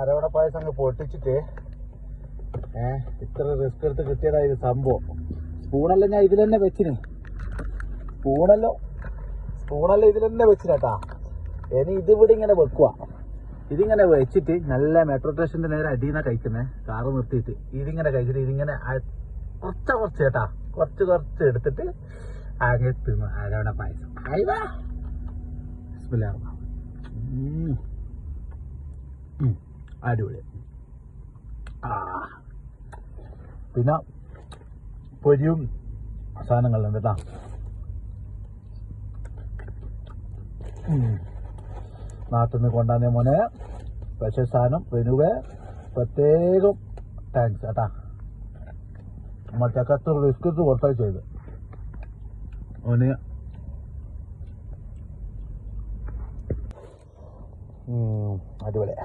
ആരോടെ പായസം അങ്ങ് പൊട്ടിച്ചിട്ട് ഇത്ര റിസ്ക് എടുത്ത് കിട്ടിയതായത് സംഭവം. സ്പൂണെല്ലാം ഞാൻ ഇതിൽ തന്നെ വെച്ചിന്. സ്പൂണല്ലോ ഇതിൽ തന്നെ വെച്ചിട്ടാ. ഇനി ഇതിവിടെ ഇങ്ങനെ വെക്കുക. ഇതിങ്ങനെ വെച്ചിട്ട് നല്ല മെട്രോ സ്റ്റേഷന്റെ നേരെ അടിയുന്ന കഴിക്കുന്നത്. കാറ് നിർത്തിയിട്ട് ഇതിങ്ങനെ കഴിച്ചിട്ട് ഇതിങ്ങനെ കുറച്ച് കേട്ടാ കുറച്ച് എടുത്തിട്ട് ആകെ തിന്നു ആരോടെ പായസം. അടിപൊളി. പിന്നെ പൊരിയും സാധനങ്ങളുണ്ട് കേട്ടാ. നാട്ടിൽ നിന്ന് കൊണ്ടുവന്ന മോനെ സ്പെഷ്യൽ സാധനം വെനുവേ പ്രത്യേകം താങ്ക്സ് കേട്ടാ. നമ്മൾ ചക്കത്ത് ബിസ്ക്കറ്റ് കൊടുത്തത് ചെയ്ത് അവന് അടിപൊളി.